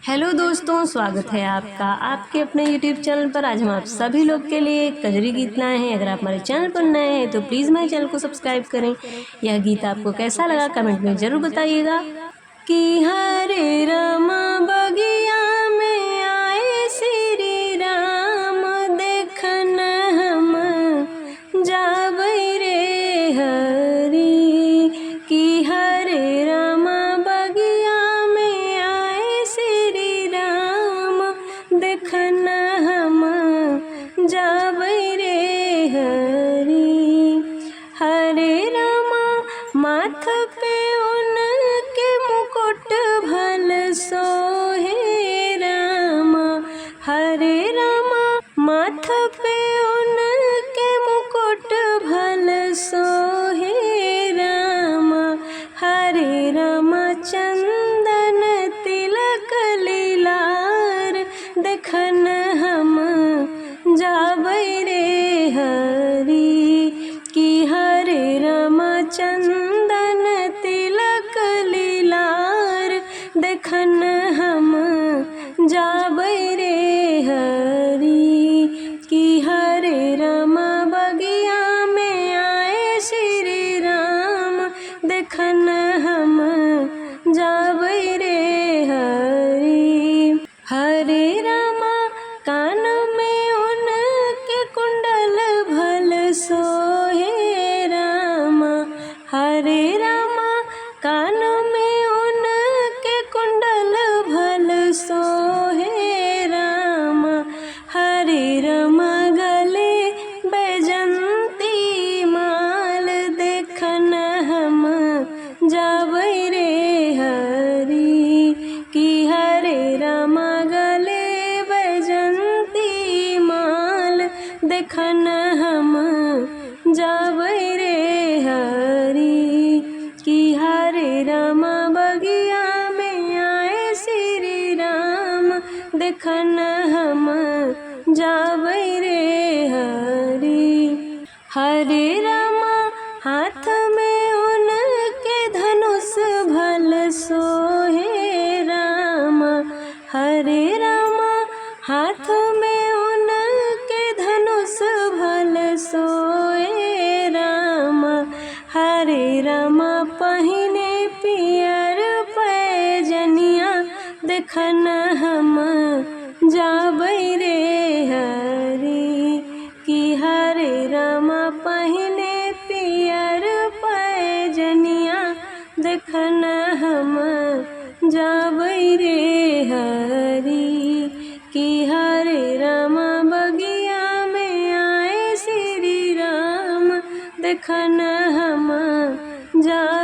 Hello दोस्तों, स्वागत है आपका आपके अपने YouTube चैनल पर। आज हम आप सभी लोग के लिए एक कजरी गीत लाए हैं। अगर आप हमारे चैनल पर नए हैं तो प्लीज़ हमारे चैनल को सब्सक्राइब करें। यह गीत आपको कैसा लगा कमेंट में ज़रूर बताइएगा। कि हरे रामा बगिया में आए श्री राम, देखन हम जाबै रे हरी। कि हरे रामा बगिया में आए श्री राम, देखन हम जाबै रे हरी। हरे रामा माथ पे उनके मुकुट भल सोहे रामा। हरे रामा माथ पे उनके मुकुट भल सोहे रामा। हरे रामा चंदन तिलक लीलार, देखन हम जाबै रे हरी। कि हरे रामा चंदन तिलक लीलार, देखन हम जाबै रे हरी। कि हरे रामा बगिया में आए श्री राम, देखन हम जाबै रे हरी। हरे रामा कान में उनके कुंडल भल सोहे रामा। हरे रामा कान में उनके कुंडल भल सोहे रामा। हरे रामा गले बैजंती माल, देखन हम जाबै रे हरी। कि हरे रामा गले बैजंती माल, देखन हम जाबै रे हरी। कि हरे रामा बगिया में आए श्री राम, देखन हम जाबै रे हरी। हरे रामा हाथ में उनके धनुष भल सोहे रामा। हरे रामा हाथ में उनके धनुष भल सोहे रामा। हरे रामा पहिने पियर पैजनिया, देखन हम जाबै रे हरी। कि हरे रामा पहिने पियर पैजनिया, देखन हम जाबै रे हरी। कि हरे रामा बगिया में आए श्री राम, देखन हम जा